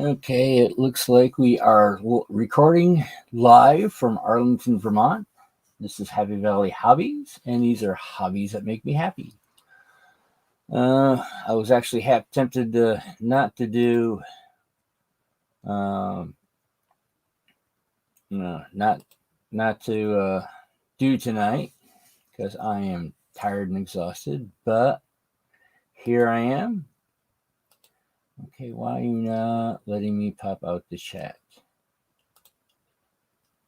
Okay, it looks like we are recording live from Arlington, Vermont. This is Happy Valley Hobbies, and these are hobbies that make me happy. I was actually tempted not to do, um, no, not to do tonight because I am tired and exhausted. But here I am. Okay, why are you not letting me pop out the chat?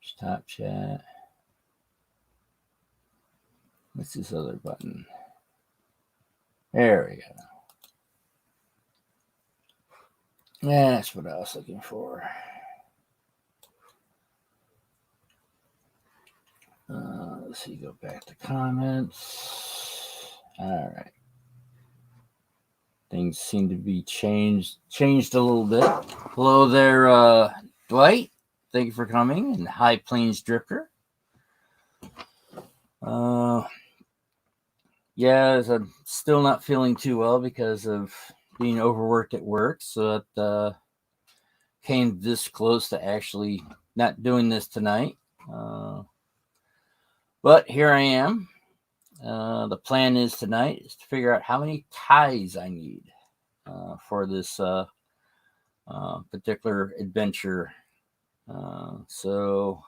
Stop chat. What's this other button? There we go. That's what I was looking for. Let's see, go back to comments. All right. Things seem to be changed a little bit. Hello there, Dwight. Thank you for coming. And High Plains Drifter. Yeah, I'm still not feeling too well because of being overworked at work. So that came this close to actually not doing this tonight. But here I am. The plan is tonight is to figure out how many ties I need for this particular adventure. So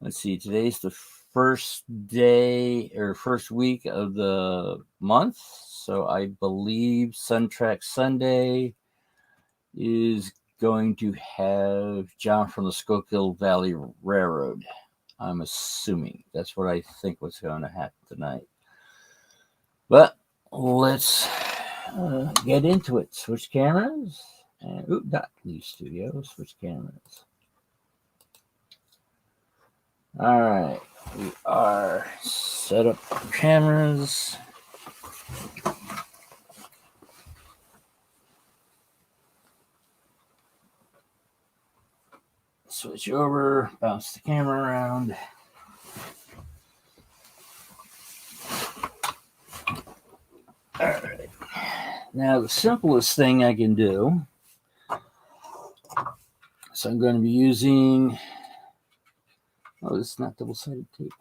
let's see. Today's the first day or first week of the month. So I believe Suntrack Sunday is going to have John from the Schuylkill Valley Railroad. I'm assuming that's what I think was going to happen tonight. But let's get into it. Switch cameras. And not leave studio. Switch cameras. All right. We are set up for cameras. Switch over. Bounce the camera around. All right. Now, the simplest thing I can do, so I'm going to be using, oh, this is not double-sided tape.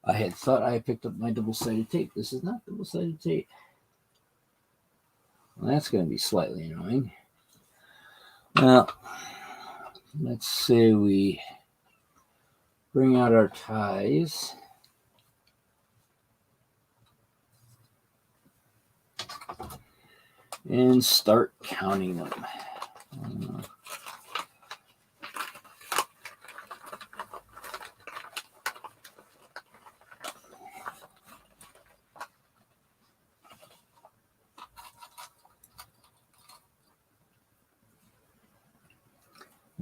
I had thought I had picked up my double-sided tape. This is not double-sided tape. Well, that's going to be slightly annoying. Well, let's say we bring out our ties. And start counting them.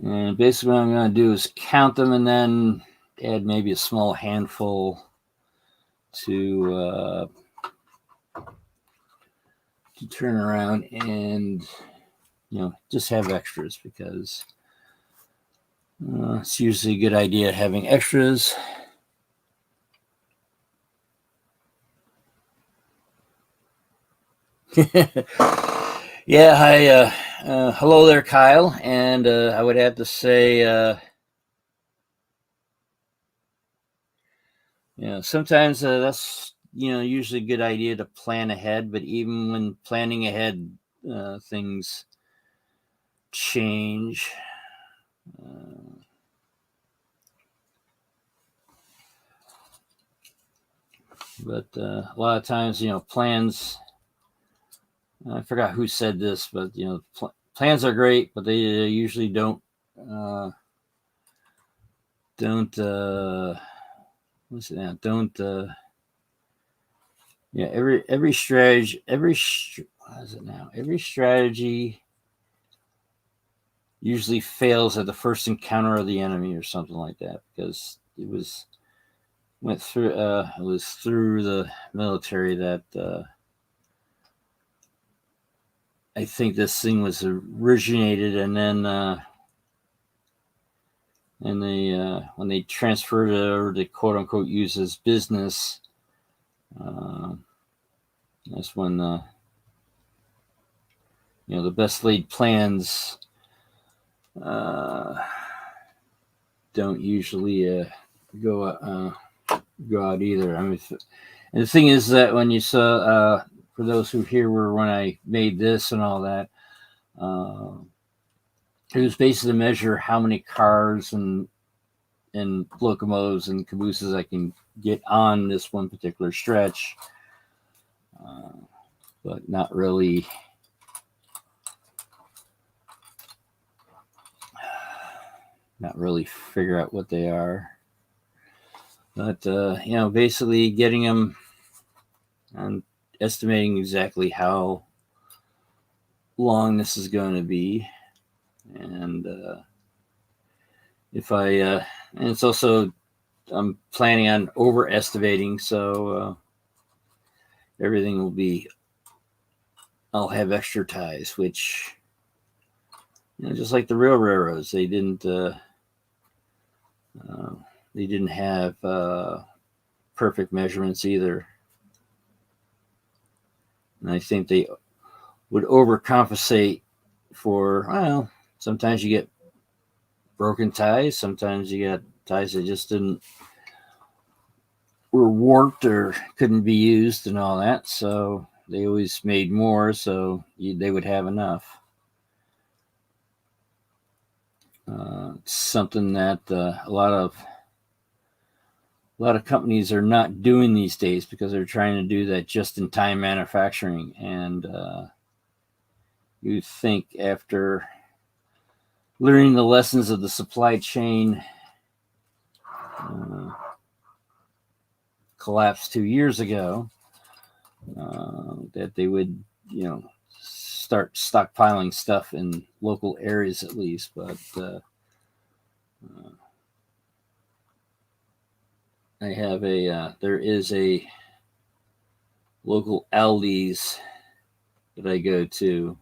And basically what I'm going to do is count them and then add maybe a small handful to turn around and, just have extras because it's usually a good idea having extras. Yeah, hi, hello there, Kyle. And I would have to say, sometimes that's, usually a good idea to plan ahead. But even when planning ahead, things change. But a lot of times, plans, I forgot who said this, but, plans are great, but they usually don't what's it now? Every strategy, what is it now? Every strategy usually fails at the first encounter of the enemy or something like that, because it was through the military that I think this thing was originated, and then when they transferred it over to quote unquote use as business, that's when the best laid plans don't usually go out either. I mean, and the thing is that when you saw, for those who here were when I made this and all that, it was basically to measure how many cars and locomotives and cabooses I can get on this one particular stretch, but not really figure out what they are. But basically getting them and estimating exactly how long this is going to be, and if I and it's also, I'm planning on overestimating, so everything will be, I'll have extra ties, which, just like the real railroads, they didn't have perfect measurements either. And I think they would overcompensate for, well, sometimes you get broken ties, sometimes you got ties that just were warped or couldn't be used and all that, so they always made more, so they would have enough. Something that a lot of companies are not doing these days because they're trying to do that just-in-time manufacturing. And you think after learning the lessons of the supply chain collapse 2 years ago, that they would, start stockpiling stuff in local areas at least. But I have there is a local Aldi's that I go to,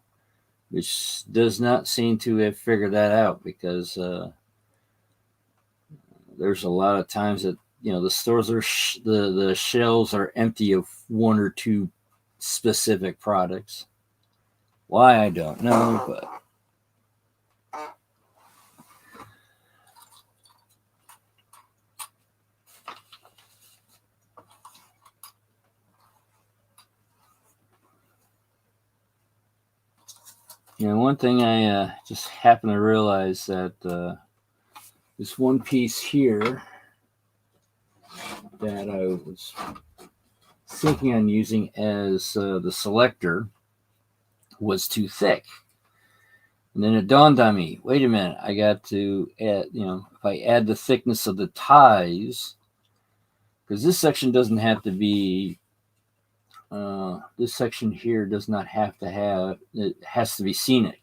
which does not seem to have figured that out, because there's a lot of times that, the stores are, the shelves are empty of one or two specific products. Why, I don't know, but one thing I just happened to realize that this one piece here that I was thinking on using as the selector was too thick. And then it dawned on me, wait a minute, I got to add, if I add the thickness of the ties, because this section doesn't have to be, this section here does not have to have, it has to be scenic.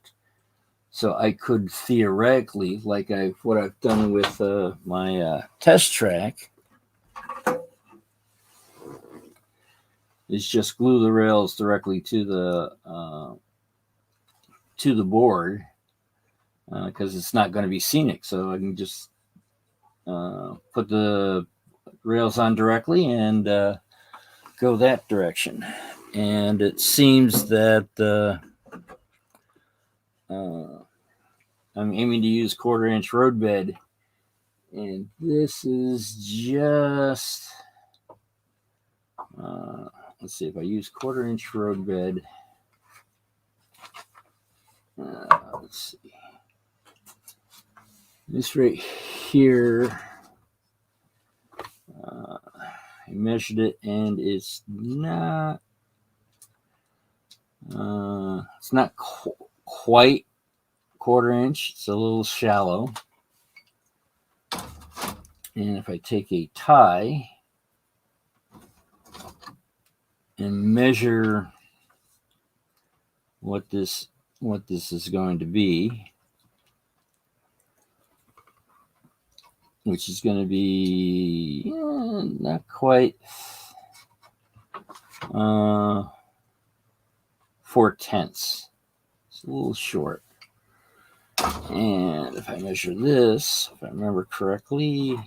So I could theoretically, like what I've done with my test track, is just glue the rails directly to the board, because it's not going to be scenic. So I can just put the rails on directly and go that direction. And it seems that I'm aiming to use 1/4-inch road bed, and this is just let's see, if I use 1/4-inch road bed, let's see, this right here, I measured it, and it's not quite 1/4-inch. It's a little shallow. And if I take a tie and measure what this is going to be, which is going to be not quite 4/10. It's a little short. And if I measure this, if I remember correctly,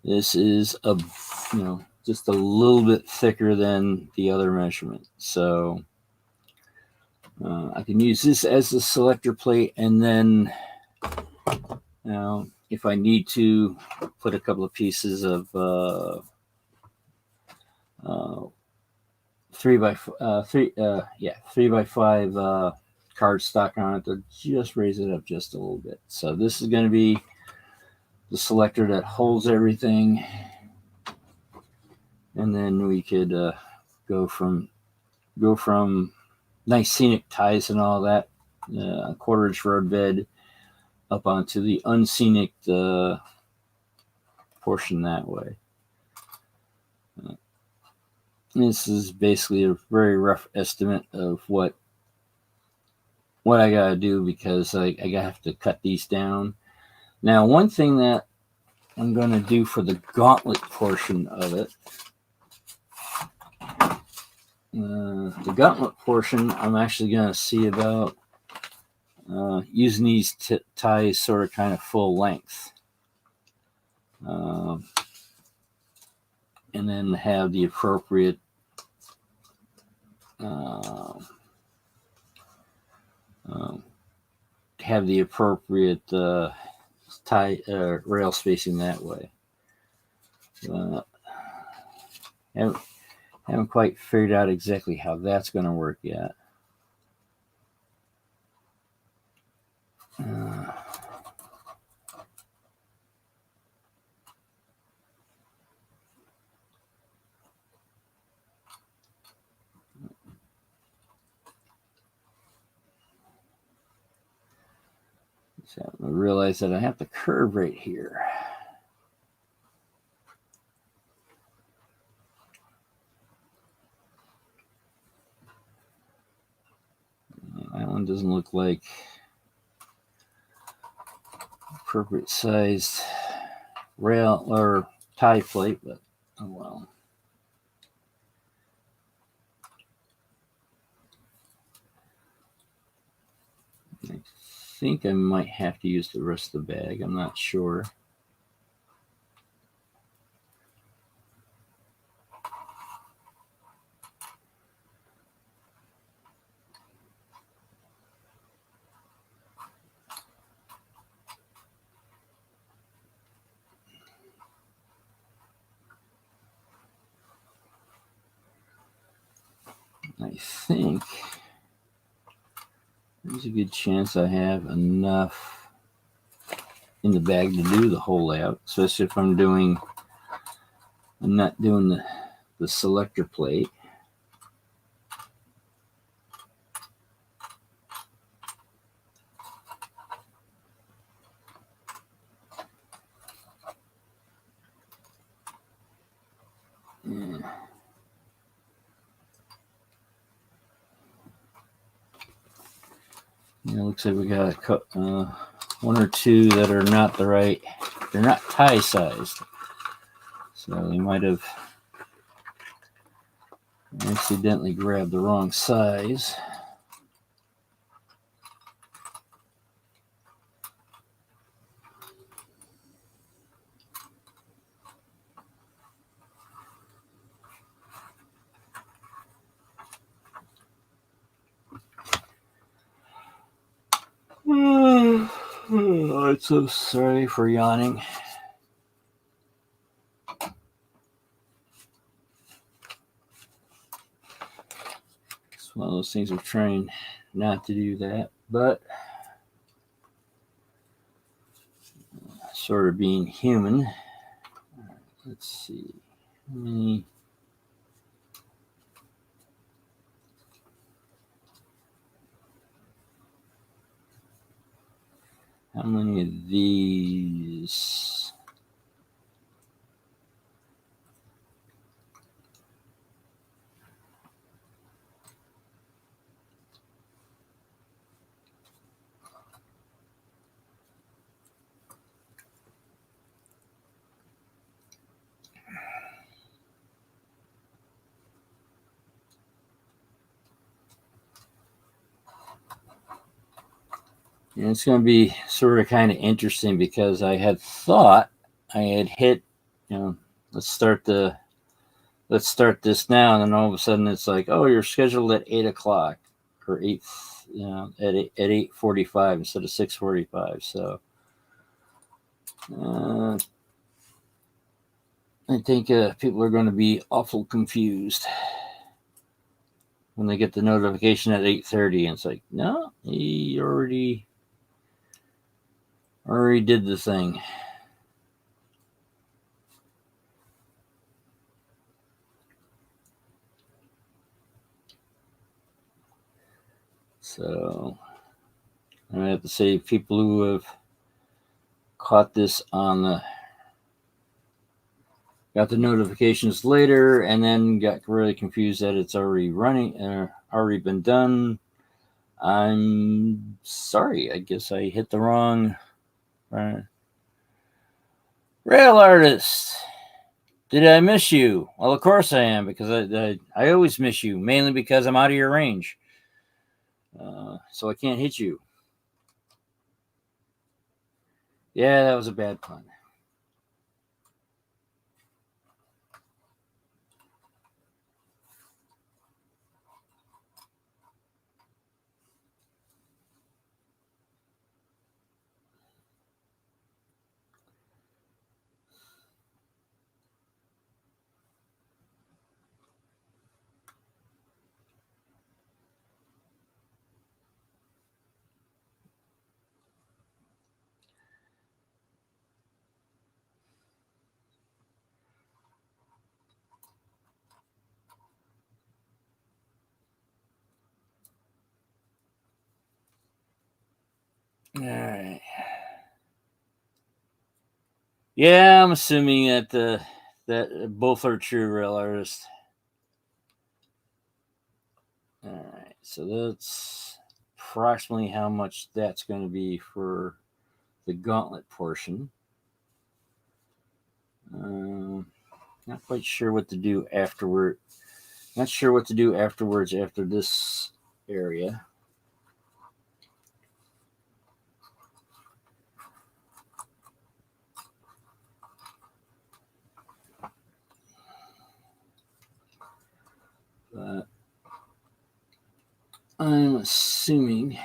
this is just a little bit thicker than the other measurement. So I can use this as the selector plate, and then if I need to, put a couple of pieces of 3x5 cardstock on it to just raise it up just a little bit. So this is going to be the selector that holds everything, and then we could go from nice scenic ties and all that, 1/4-inch road bed up onto the unscenic portion that way. This is basically a very rough estimate of what I gotta do, because I have to cut these down. Now, one thing that I'm gonna do for the gauntlet portion of it, the gauntlet portion, I'm actually gonna see about using these ties sort of kind of full length, and then have the appropriate tie rail spacing that way. Haven't quite figured out exactly how that's going to work yet. So I realize that I have the curve right here. That one doesn't look like appropriate sized rail or tie plate, but oh well. I think I might have to use the rest of the bag. I'm not sure. I think there's a good chance I have enough in the bag to do the whole layout, especially if I'm not doing the selector plate. Yeah. It looks like we got one or two that are not the right. They're not tie sized, so they might have accidentally grabbed the wrong size. I'm so sorry for yawning. It's one of those things I'm trying not to do that, but sort of being human. Let's see. How many of these? And it's going to be sort of kind of interesting, because I had thought I had hit, let's start this now, and then all of a sudden it's like, oh, you're scheduled at 8 o'clock. or 8, at 8:45 instead of 6:45. So I think people are going to be awful confused when they get the notification at 8:30, and it's like, no, he already did the thing. So I have to say, people who have caught this got the notifications later and then got really confused that it's already running, already been done. I'm sorry. I guess I hit the wrong rail artist. Did I miss you? Well, of course I am, because I always miss you, mainly because I'm out of your range. So I can't hit you. Yeah, that was a bad pun. All right. Yeah, I'm assuming that both are true, rail artists. All right, so that's approximately how much that's going to be for the gauntlet portion. Not quite sure what to do afterward. Not sure what to do afterwards after this area. But I'm assuming,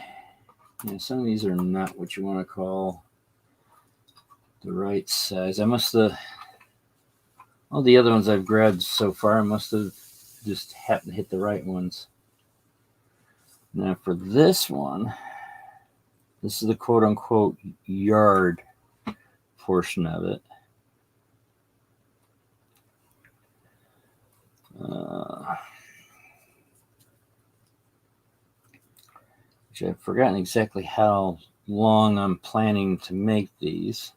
some of these are not what you want to call the right size. I must have, all the other ones I've grabbed so far, I must have just happened to hit the right ones. Now for this one, this is the quote unquote yard portion of it. Which I've forgotten exactly how long I'm planning to make these.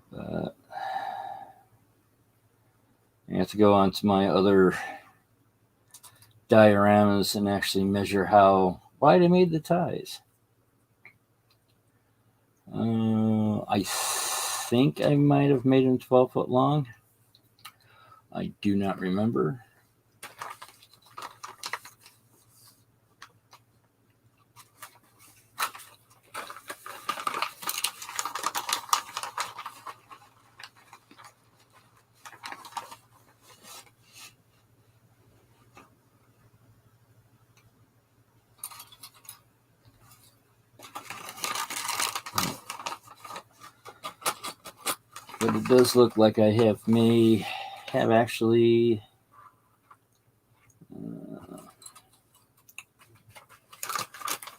But I have to go on to my other dioramas and actually measure how wide I made the ties. I think I might have made them 12 foot long. I do not remember. But it does look like I have actually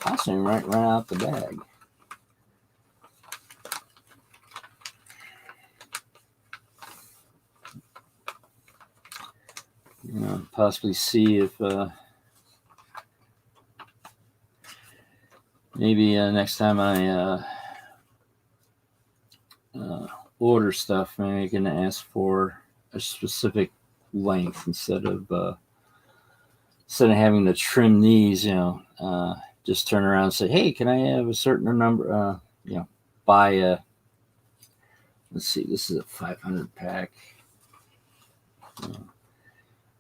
possibly right out the bag. Possibly see if maybe next time I order stuff, maybe I can ask for a specific length instead of having to trim these. Just turn around and say, "Hey, can I have a certain number?" Buy a. Let's see, this is a 500 pack.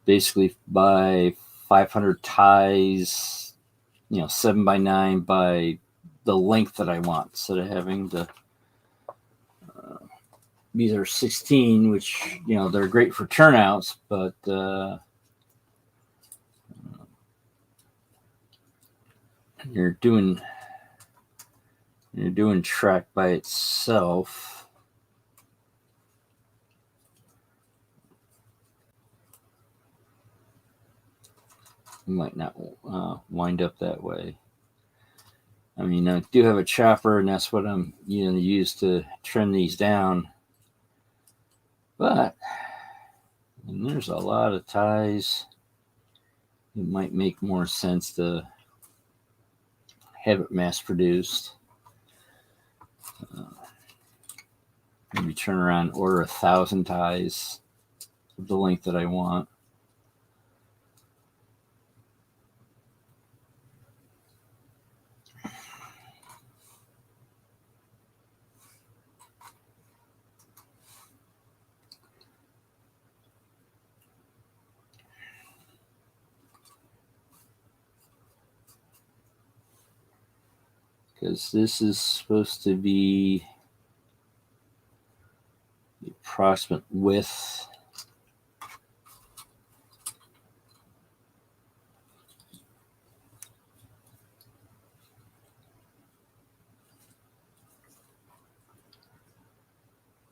Basically, buy 500 ties, 7x9 by the length that I want, instead of having to these are 16, which, you know, they're great for turnouts, but you're doing track by itself. You might not wind up that way. I mean, I do have a chopper, and that's what I'm use to trim these down. But there's a lot of ties. It might make more sense to have it mass produced. Maybe turn around and order 1,000 ties of the length that I want. Because this is supposed to be the approximate width.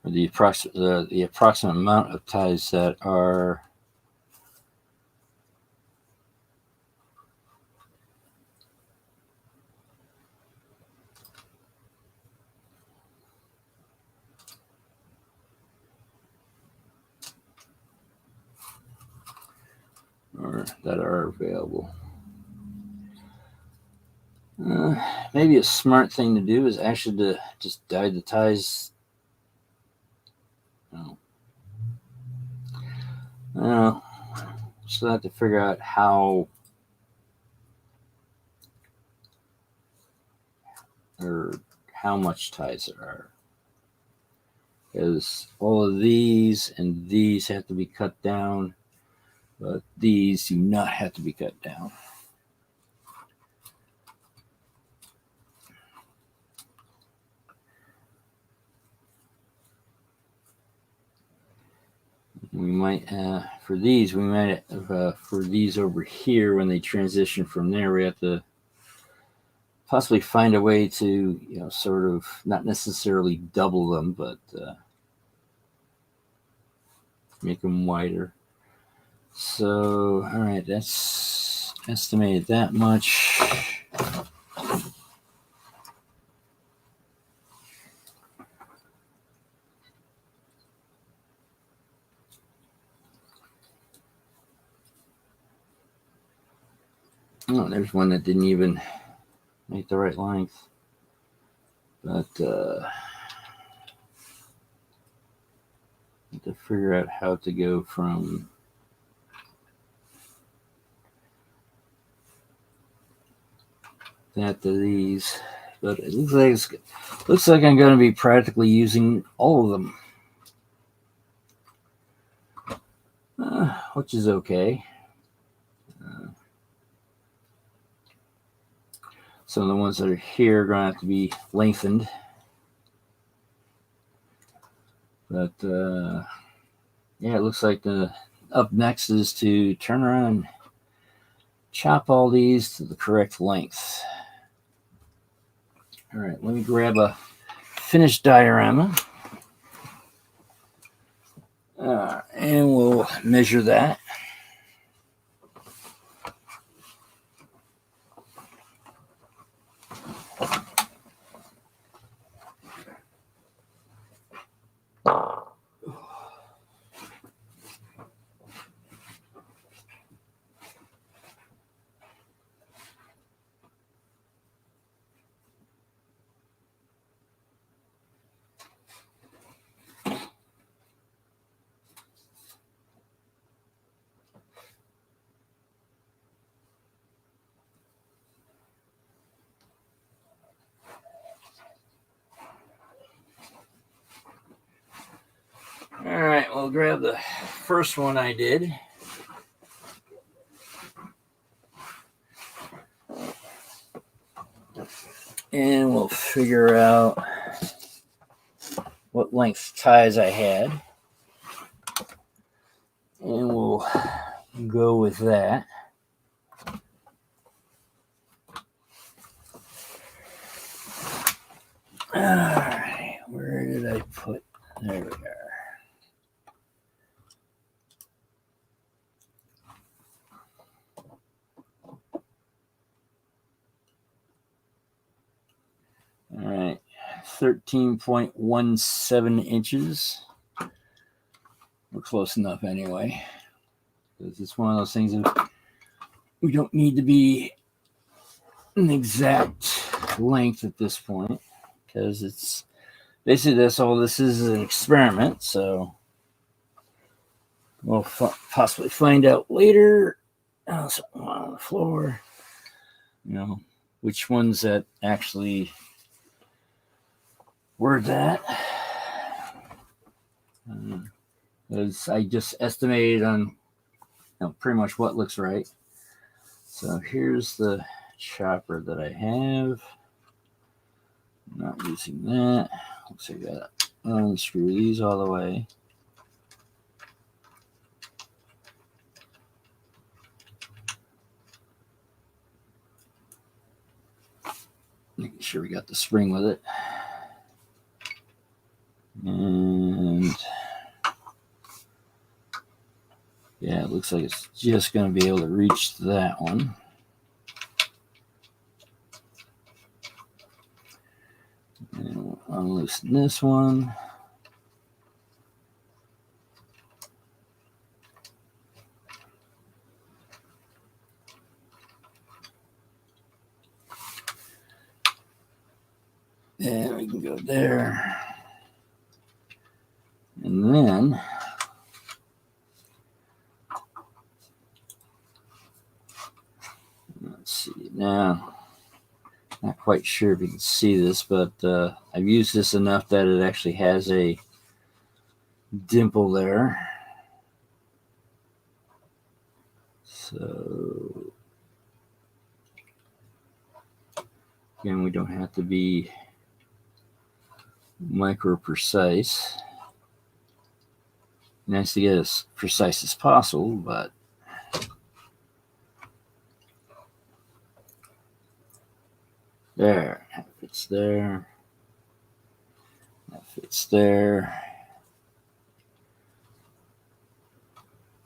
Or the approximate amount of ties that are available. Maybe a smart thing to do is actually to just dye the ties. So I have to figure out how much ties there are. Because all of these and these have to be cut down, but these do not have to be cut down. We might, for these over here, when they transition from there, we have to possibly find a way to, sort of not necessarily double them, but make them wider. So, all right, that's estimated that much. Oh, there's one that didn't even make the right length. But to figure out how to go from that to these. But it looks like I'm going to be practically using all of them, which is okay. Some of the ones that are here are going to have to be lengthened. But yeah, it looks like up next is to turn around and chop all these to the correct length. All right, let me grab a finished diorama. And we'll measure that. All right, we'll grab the first one I did. And we'll figure out what length ties I had, and we'll go with that. All right, where did I put? There we are. All right, 13.17 inches. We're close enough anyway, because it's one of those things that we don't need to be an exact length at this point, because it's basically that's all this is an experiment. So we'll possibly find out later. Something on the floor, which ones that actually were that. As I just estimated on pretty much what looks right. So here's the chopper that I have. I'm not using that. Looks like I gotta unscrew these all the way. Making sure we got the spring with it. And yeah, it looks like it's just going to be able to reach that one. And we'll unloosen this one. And we can go there. And then let's see now. Not quite sure if you can see this, but I've used this enough that it actually has a dimple there. So again, we don't have to be micro precise. Nice to get as precise as possible, but there, that fits there. That fits there.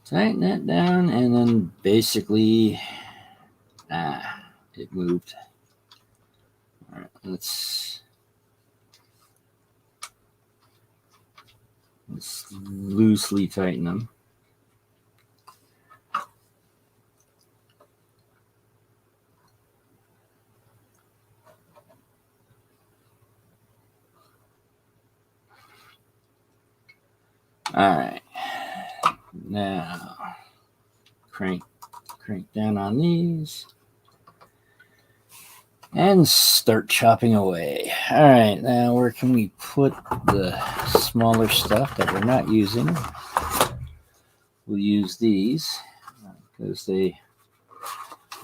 Tighten that down, and then basically, it moved. All right, let's loosely tighten them. All right, now crank down on these and start chopping away. All right, now where can we put the smaller stuff that we're not using? We'll use these because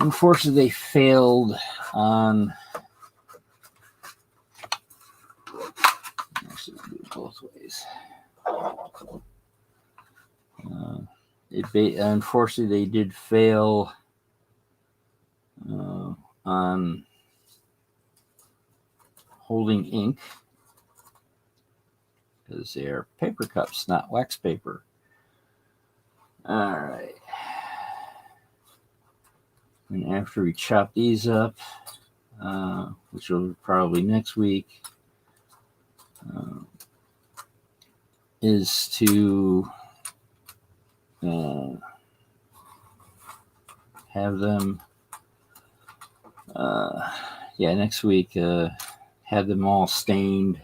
unfortunately they failed on. Actually, do it both ways. Unfortunately, they did fail on holding ink because they are paper cups, not wax paper. All right. And after we chop these up, which will be probably next week, is to have them, next week, have them all stained,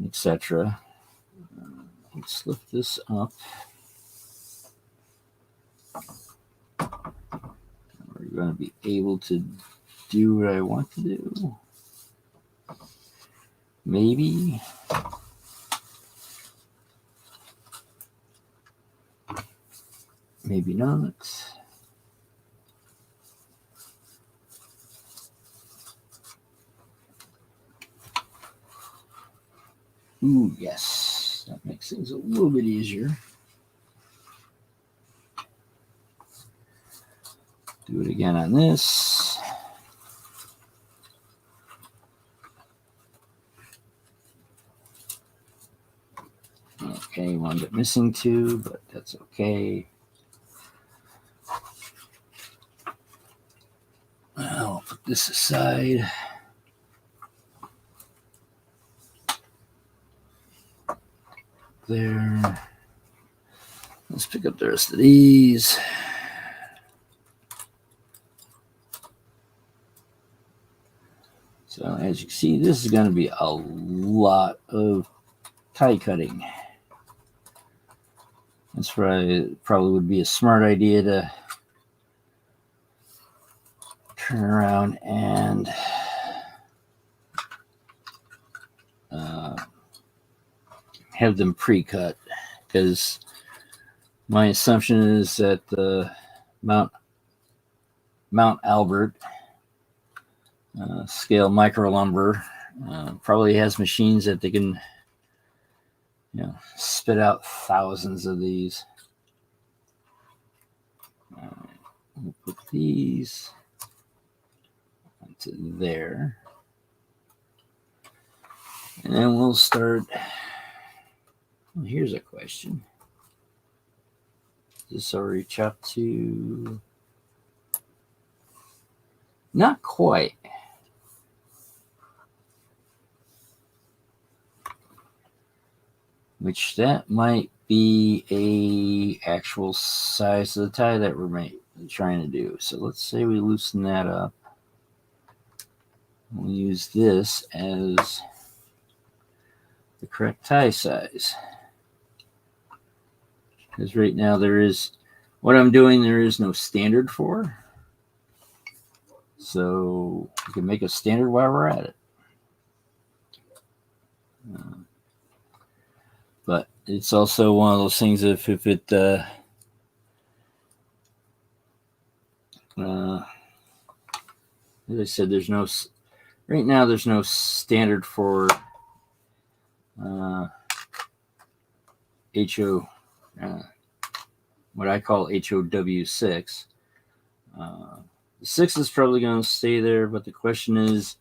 etc. Let's lift this up. We're going to be able to do what I want to do. Maybe. Maybe not. Ooh, yes. That makes things a little bit easier. Do it again on this. Okay, wound up missing two, but that's okay. I'll put this aside. There. Let's pick up the rest of these. So as you can see, this is going to be a lot of tie cutting. That's probably would be a smart idea to turn around and have them pre-cut, because my assumption is that the Mount Albert scale micro lumber probably has machines that they can, spit out thousands of these. We'll put these onto there, and then we'll start. Well, here's a question. Is this already chopped to? Not quite. Which that might be a actual size of the tie that we're trying to do. So let's say we loosen that up. We'll use this as the correct tie size. Because right now there is no standard for. So we can make a standard while we're at it. But it's also one of those things if it as I said, right now there's no standard for what I call HOW6. The 6 is probably going to stay there, but the question is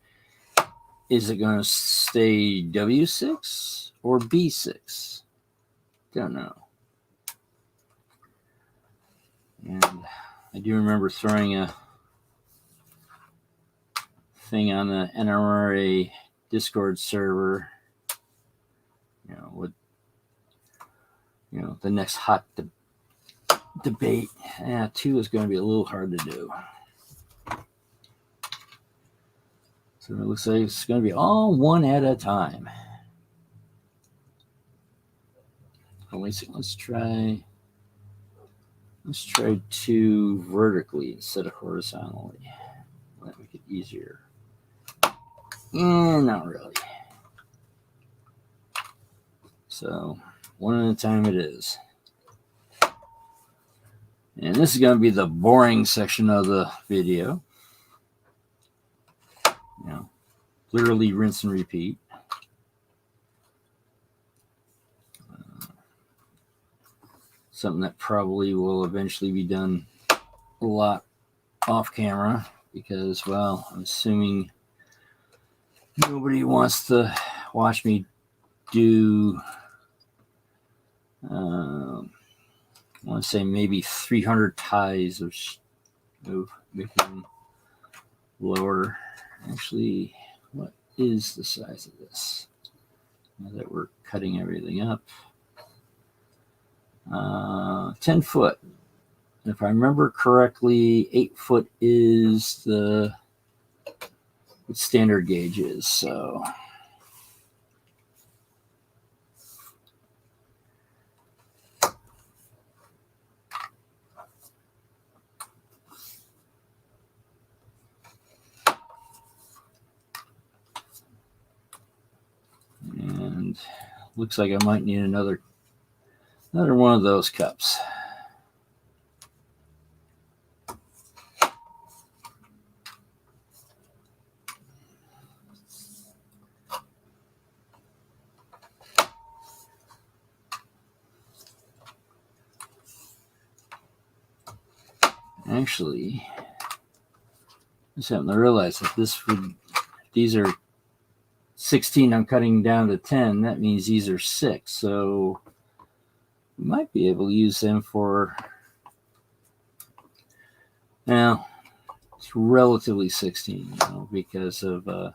it going to stay W6 or B6? Don't know. And I do remember throwing a thing on the NRA Discord server, with the next hot debate. 2 is going to be a little hard to do. So it looks like it's going to be all one at a time. Oh, wait a second. Let's try 2 vertically instead of horizontally. That make it easier. Not really. So one at a time it is. And this is going to be the boring section of the video. Literally rinse and repeat. Something that probably will eventually be done a lot off camera because, well, I'm assuming nobody wants to watch me do, I want to say maybe 300 ties of making lower. Actually, what is the size of this? Now that we're cutting everything up. 10 foot. If I remember correctly, 8 foot is what standard gauge is. So and looks like I might need another one of those cups. actually, just having to realize that these are 16. I'm cutting down to 10. That means these are 6. So we might be able to use them for. Now it's relatively 16, because of. If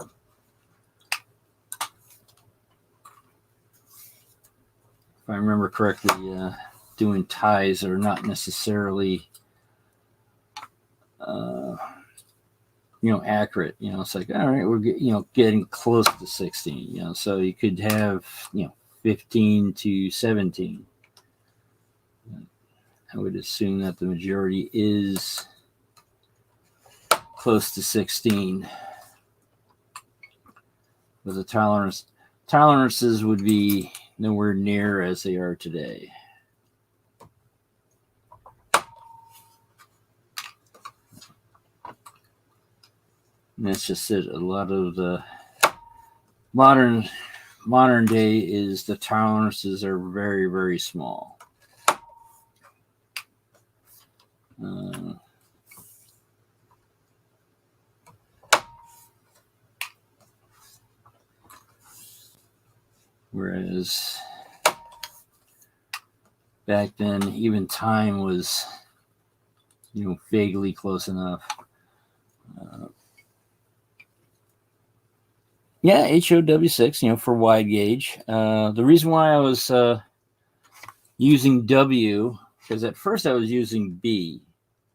I remember correctly, doing ties are not necessarily, accurate. It's like, all right, we're getting close to 16. So you could have 15 to 17. I would assume that the majority is close to 16. But the tolerances would be nowhere near as they are today. And that's just it. A lot of the modern day is the tolerances are very, very small. Whereas back then, even time was, vaguely close enough. Yeah, HOW6, for wide gauge. The reason why I was using W, because at first I was using B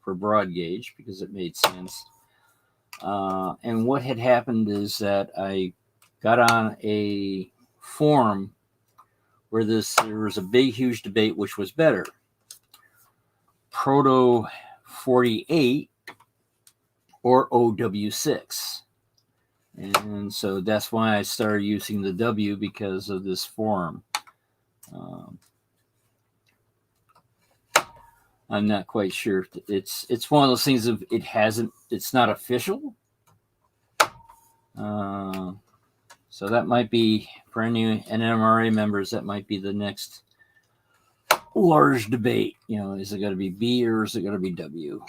for broad gauge because it made sense. And what had happened is that I got on a forum where there was a big, huge debate which was better, Proto 48 or OW6. And so that's why I started using the W, because of this forum. I'm not quite sure. It's one of those things of it's not official. So that might be, for any NMRA members, that might be the next large debate. Is it going to be B or is it going to be W?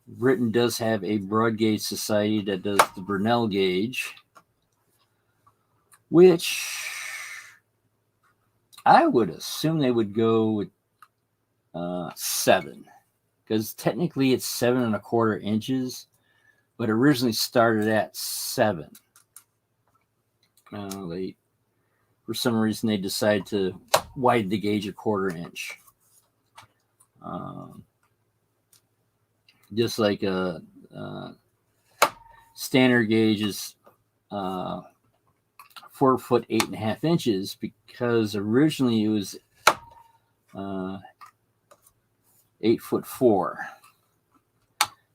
Britain does have a broad gauge society that does the Burnell gauge, which I would assume they would go with 7, because technically it's 7.25 inches, but originally started at 7. For some reason, they decided to widen the gauge 1/4 inch. Just like a standard gauge is 4 foot 8.5 inches, because originally it was 8'4",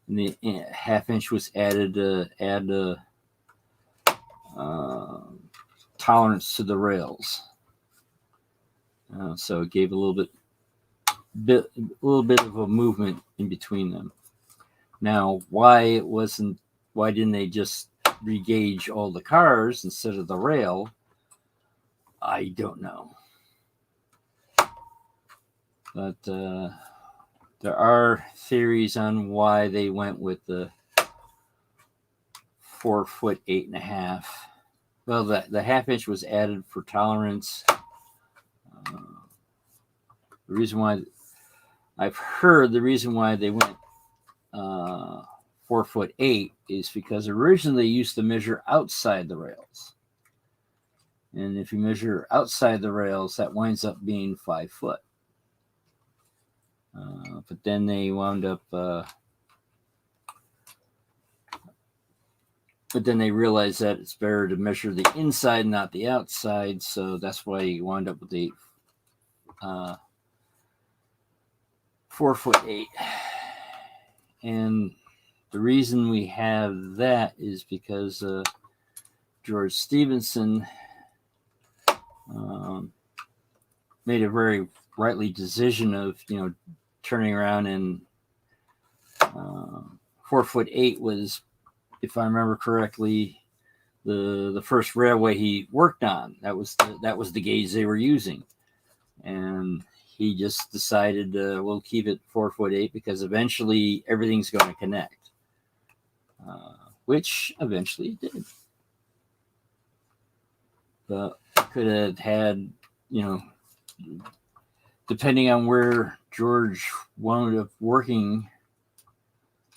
and the 1/2 inch was added to add tolerance to the rails. So it gave a little bit of a movement in between them. Now, why didn't they just regauge all the cars instead of the rail? I don't know. But there are theories on why they went with the 4 foot 8.5. Well, the 1/2 inch was added for tolerance. The reason why I've heard the reason why they went 4 foot 8 is because originally they used to measure outside the rails, and if you measure outside the rails, that winds up being 5 foot. But then they wound up. But then they realized that it's better to measure the inside, not the outside. So that's why you wound up with the 4 foot 8. And the reason we have that is because George Stephenson made a very rightly decision of, turning around, and 4 foot 8 was, if I remember correctly, the first railway he worked on. That was the gauge they were using, and he just decided we'll keep it 4'8" because eventually everything's going to connect, which eventually it did. But could have had, depending on where George wound up working,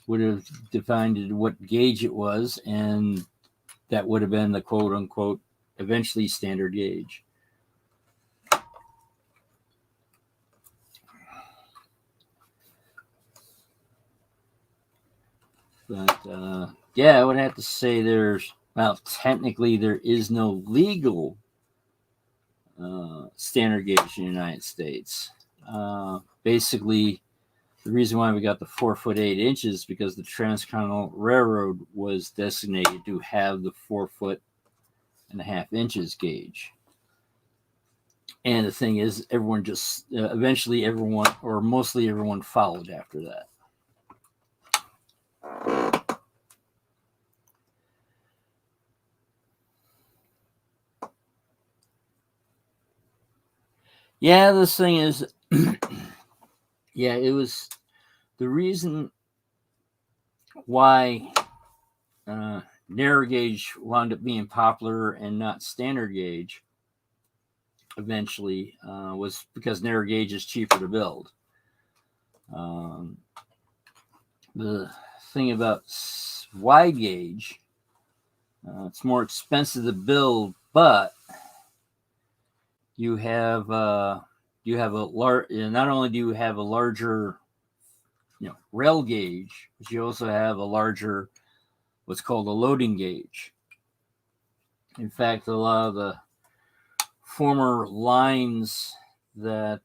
would have defined what gauge it was, and that would have been the quote unquote eventually standard gauge. But I would have to say technically there is no legal standard gauge in the United States. Basically, the reason why we got the 4'8" is because the Transcontinental Railroad was designated to have the 4.5" gauge. And the thing is, everyone just eventually everyone, or mostly everyone, followed after that. Yeah, this thing is, it was the reason why narrow gauge wound up being popular and not standard gauge eventually was because narrow gauge is cheaper to build. The thing about wide gauge, it's more expensive to build, but you have a large. Not only do you have a larger, rail gauge, but you also have a larger, what's called a loading gauge. In fact, a lot of the former lines that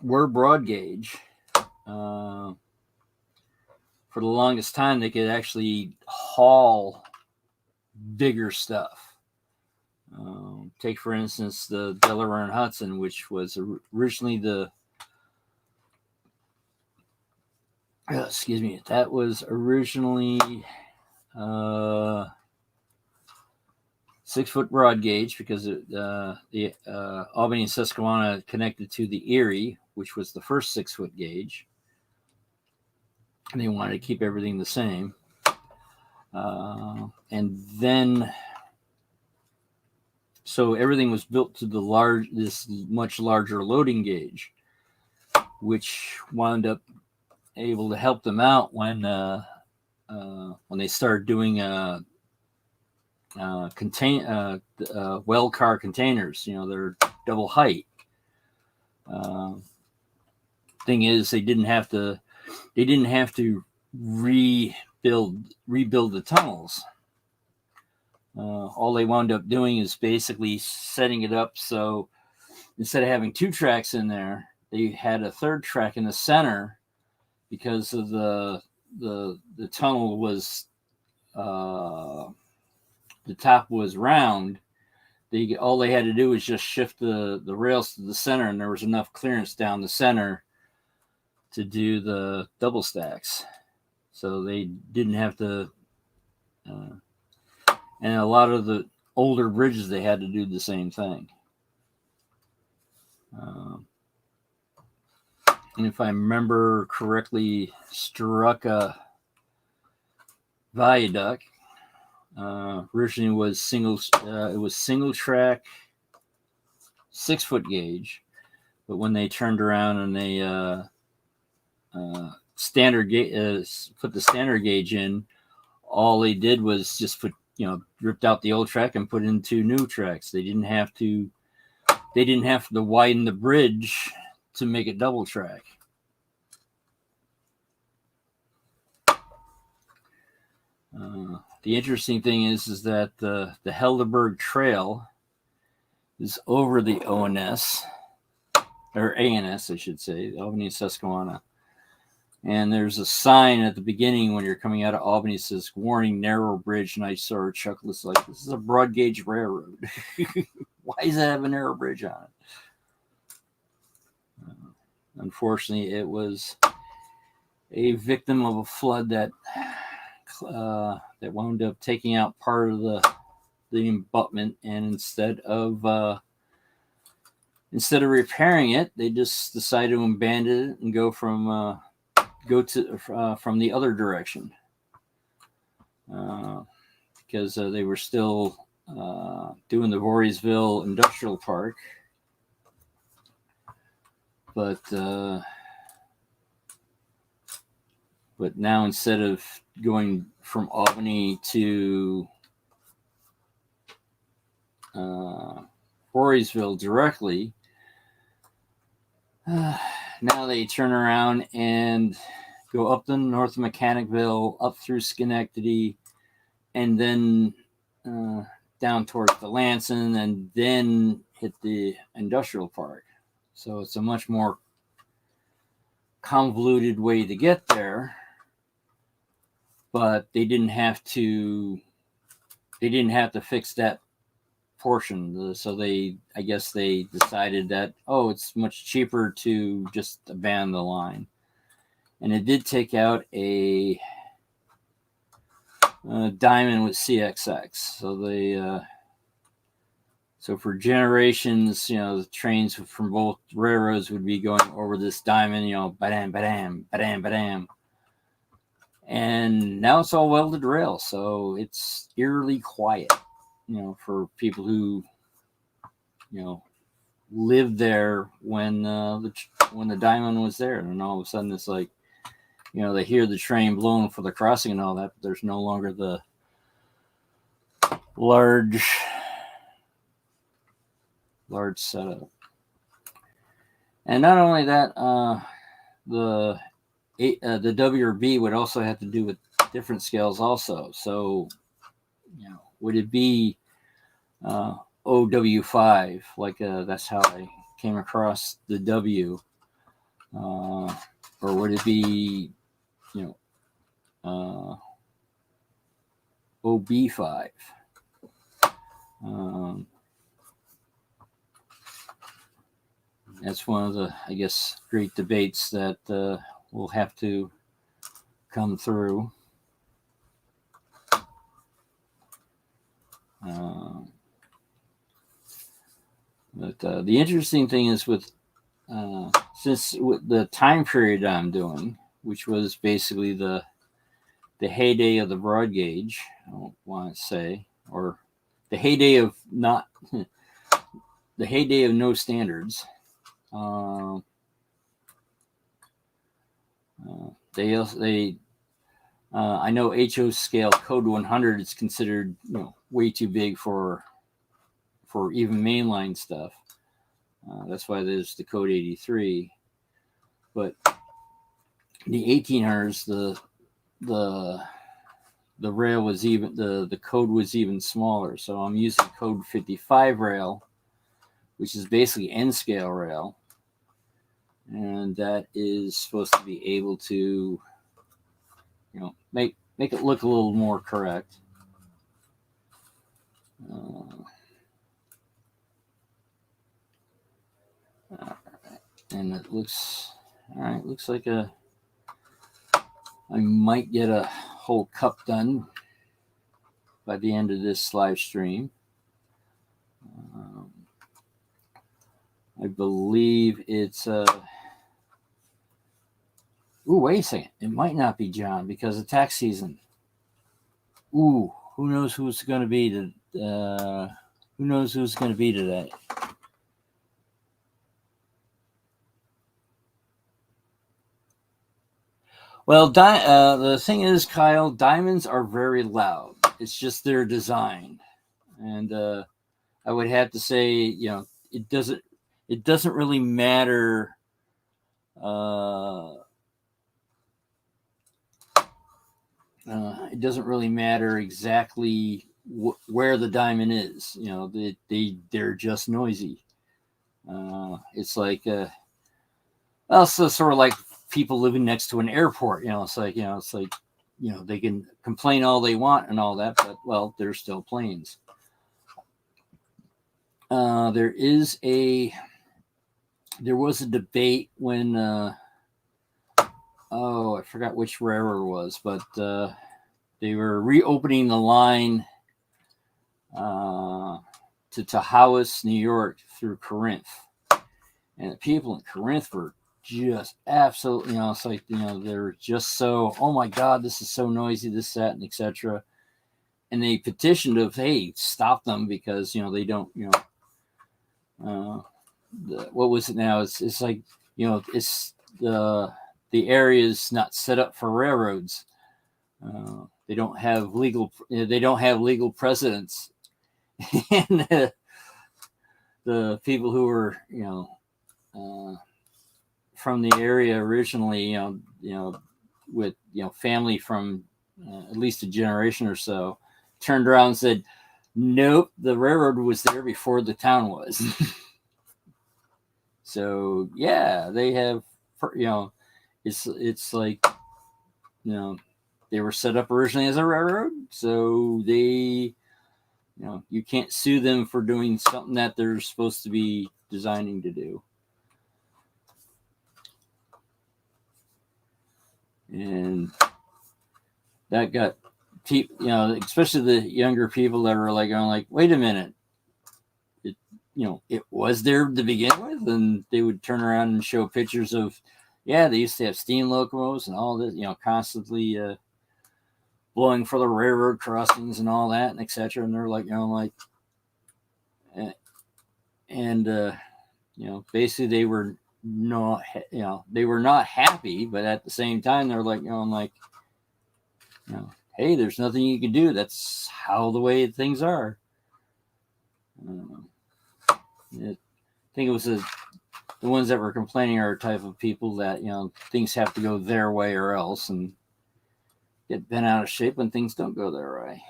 were broad gauge, for the longest time, they could actually haul bigger stuff. Take, for instance, the Delaware and Hudson, which was originally that was originally 6-foot broad gauge because the Albany and Susquehanna connected to the Erie, which was the first 6-foot gauge. And they wanted to keep everything the same. And then, so everything was built to this much larger loading gauge, which wound up able to help them out when they started doing well car containers. They're double height. Thing is, they didn't have to rebuild the tunnels. All they wound up doing is basically setting it up so instead of having 2 tracks in there, they had a 3rd track in the center because of the tunnel was the top was round. All they had to do was just shift the rails to the center, and there was enough clearance down the center to do the double stacks. So they didn't have to, and a lot of the older bridges, they had to do the same thing. And if I remember correctly, Strucka Viaduct originally was single track 6-foot gauge, but when they turned around and they put the standard gauge in, all they did was just ripped out the old track and put in 2 new tracks. They didn't have to widen the bridge to make it double track. The interesting thing is that the Helderberg Trail is over the ONS, or ANS, I should say, Albany and Susquehanna. And there's a sign at the beginning when you're coming out of Albany that says, "Warning, narrow bridge." And I sort of chuckle. It's like, this is a broad gauge railroad. Why does it have a narrow bridge on it? Unfortunately, it was a victim of a flood that wound up taking out part of the abutment, and instead of repairing it, they just decided to abandon it and go from the other direction, because they were still doing the Voorheesville Industrial Park, but now instead of going from Albany to Voorheesville directly, now they turn around and go up the north of Mechanicville, up through Schenectady, and then down towards the Lansing, and then hit the industrial park. So it's a much more convoluted way to get there, but they didn't have to fix that portion. So I guess they decided that, it's much cheaper to just abandon the line. And it did take out a diamond with CXX. So for generations, the trains from both railroads would be going over this diamond, badam, badam, badam, badam. And now it's all welded rail, so it's eerily quiet, for people who, lived there when the diamond was there. And all of a sudden it's like, they hear the train blowing for the crossing and all that, but there's no longer the large setup. And not only that, the WRB would also have to do with different scales also. So, would it be OW5? Like that's how I came across the W, or would it be OB5? That's one of the, I guess, great debates that will have to come through. But the interesting thing is since with the time period I'm doing, which was basically the heyday of the broad gauge, I don't want to say, or the heyday of the heyday of no standards. I know HO scale code 100 is considered way too big for even mainline stuff. That's why there's the code 83. But the 1800s, the rail was even the code was even smaller. So I'm using code 55 rail, which is basically N scale rail, and that is supposed to be able to make it look a little more correct. And it looks all right. Looks like I might get a whole cup done by the end of this live stream. I believe it's ooh, wait a second. It might not be John because of tax season. Ooh, who knows who's going to be who knows who's going to be today? Well, the thing is, Kyle, diamonds are very loud. It's just their design, and I would have to say, it doesn't really matter. It doesn't really matter exactly where the diamond is. They're just noisy. It's like also sort of like people living next to an airport. It's like they can complain all they want and all that, but well, they're still planes. There was a debate when I forgot which railroad it was, but they were reopening the line to Tahowas, New York through Corinth. And the people in Corinth were just absolutely, it's like, they're just so, oh my God, this is so noisy, this, that, and etc. And they petitioned of, hey, stop them because, they don't, what was it now? It's like, it's the area is not set up for railroads. They don't have legal precedents. And the people who were, from the area originally, with family from at least a generation or so, turned around and said, "Nope, the railroad was there before the town was." So yeah, they have, it's like, they were set up originally as a railroad, so they, you can't sue them for doing something that they're supposed to be designing to do. And that got people, especially the younger people that were like going like, wait a minute, it was there to begin with, and they would turn around and show pictures of, yeah, they used to have steam locomotives and all this, constantly blowing for the railroad crossings and all that and etc. And they're like, basically they were not, they were not happy, but at the same time they're like, hey, there's nothing you can do. That's how the way things are. I think it was the ones that were complaining are type of people that, things have to go their way or else, and get bent out of shape when things don't go their way.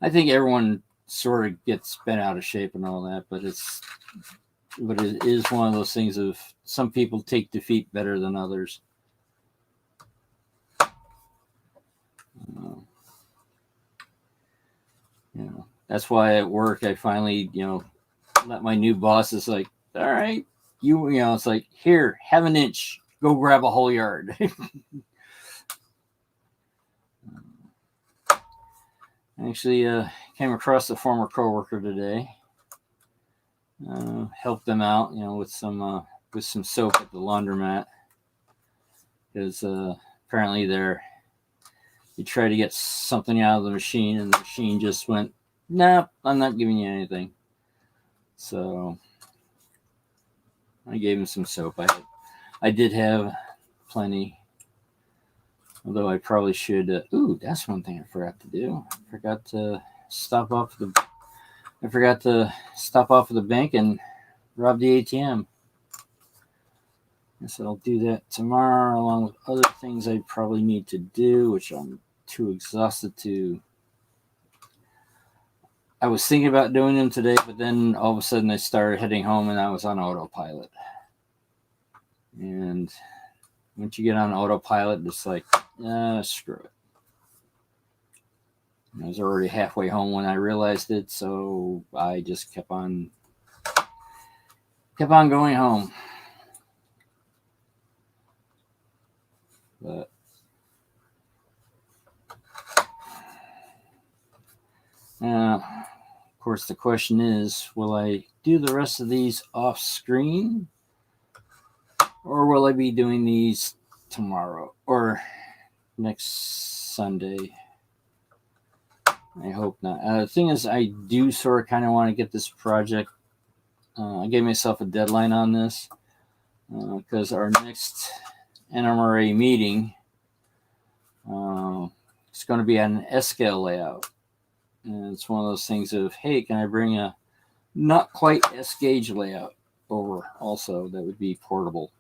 I think everyone sort of gets bent out of shape and all that, but it is one of those things of some people take defeat better than others. That's why at work I finally, let my new boss is like, all right, it's like, here, have an inch, go grab a whole yard. I actually came across a former coworker today. Helped them out, with some soap at the laundromat, because apparently they tried to get something out of the machine, and the machine just went, nope, I'm not giving you anything. So I gave him some soap. I did have plenty, although I probably should. That's one thing I forgot to do. I forgot to stop off at the bank and rob the ATM. I guess I'll do that tomorrow, along with other things I probably need to do, which I'm too exhausted to. I was thinking about doing them today, but then all of a sudden I started heading home and I was on autopilot. And once you get on autopilot, it's like, screw it. I was already halfway home when I realized it, so I just kept on going home. But of course, the question is, will I do the rest of these off screen, or will I be doing these tomorrow or next Sunday? I hope not. The thing is, I do sort of kind of want to get this project. I gave myself a deadline on this because our next NMRA meeting is going to be on an S-scale layout. And it's one of those things of, hey, can I bring a not quite S-gauge layout over also that would be portable?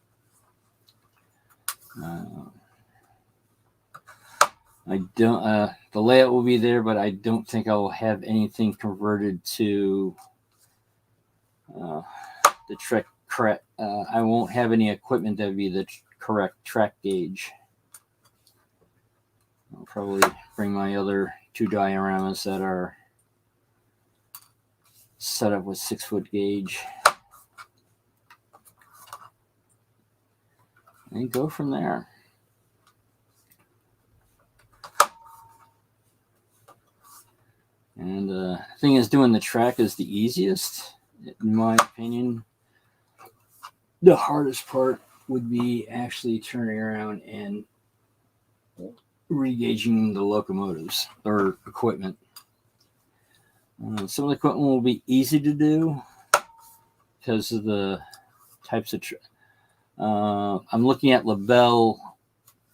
I don't. The layout will be there, but I don't think I'll have anything converted to the track. I won't have any equipment that would be the correct track gauge. I'll probably bring my other two dioramas that are set up with 6-foot gauge. and go from there. And the thing is, doing the track is the easiest, in my opinion. The hardest part would be actually turning around and re-gauging the locomotives or equipment. Some of the equipment will be easy to do because of the types of I'm looking at LaBelle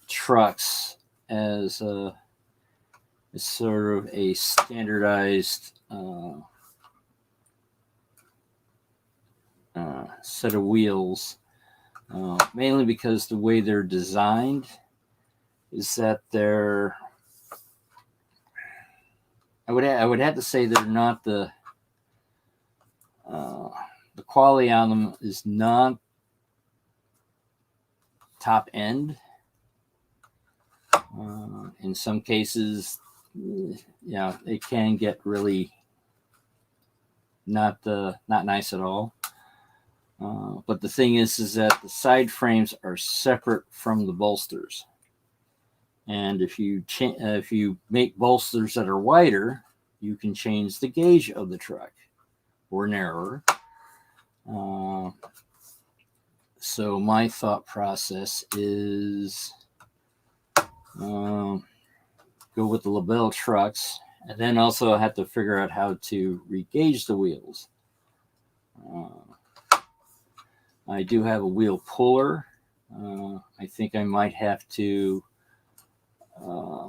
trucks as sort of a standardized set of wheels, mainly because the way they're designed is that they're, I would have to say they're not the quality on them is not top end. In some cases, it can get really not nice at all. But the thing is that the side frames are separate from the bolsters, and if you make bolsters that are wider, you can change the gauge of the truck or narrower. So my thought process is go with the LaBelle trucks, and then also have to figure out how to re-gauge the wheels. I do have a wheel puller. I think I might have to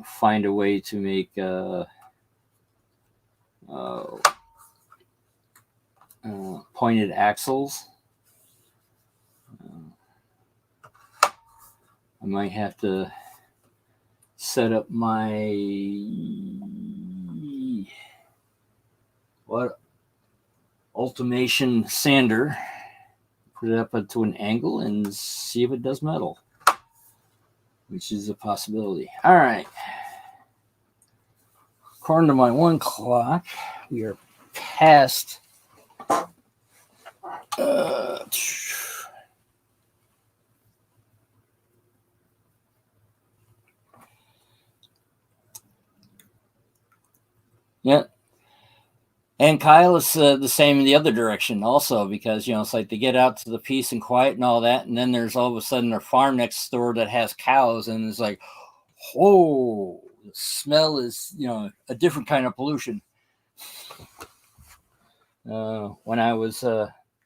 find a way to make pointed axles. I might have to set up my Ultimation sander, put it up to an angle and see if it does metal, which is a possibility. All right. According to my 1 clock, we are past yeah. And Kyle is the same in the other direction also, because, it's like they get out to the peace and quiet and all that, and then there's all of a sudden a farm next door that has cows, and it's like, whoa, the smell is, a different kind of pollution. When I was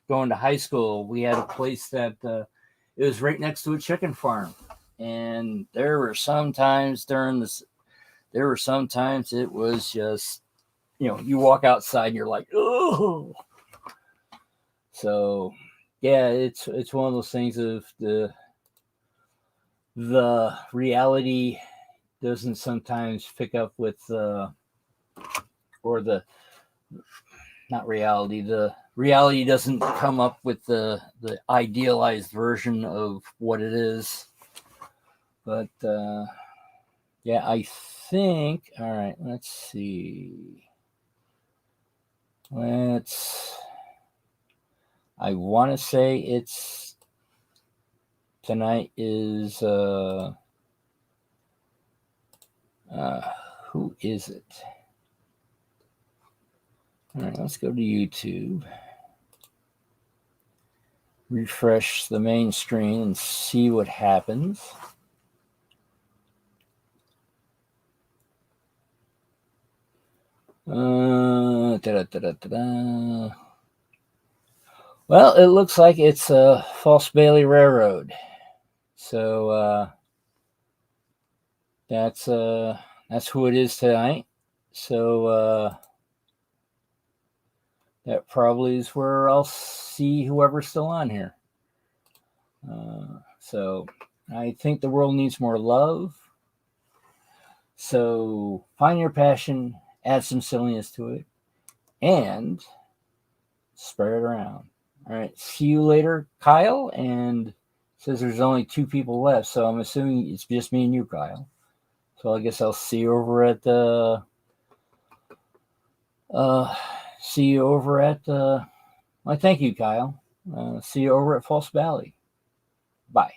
going to high school, we had a place that it was right next to a chicken farm, and there were some times it was just, you walk outside and you're like, oh. So, yeah, it's one of those things of the reality doesn't sometimes pick up with not reality. The reality doesn't come up with the idealized version of what it is. But yeah, I think. All right, let's see. I want to say it's tonight is who is it? All right, let's go to YouTube. Refresh the main screen and see what happens. Well, it looks like it's a False Bailey Railroad. So that's who it is tonight. So that probably is where I'll see whoever's still on here. So I think the world needs more love. So find your passion, add some silliness to it, and spread it around. All right. See you later, Kyle. And it says there's only 2 people left, so I'm assuming it's just me and you, Kyle. So I guess I'll see you over at well, thank you, Kyle. See you over at False Valley. Bye.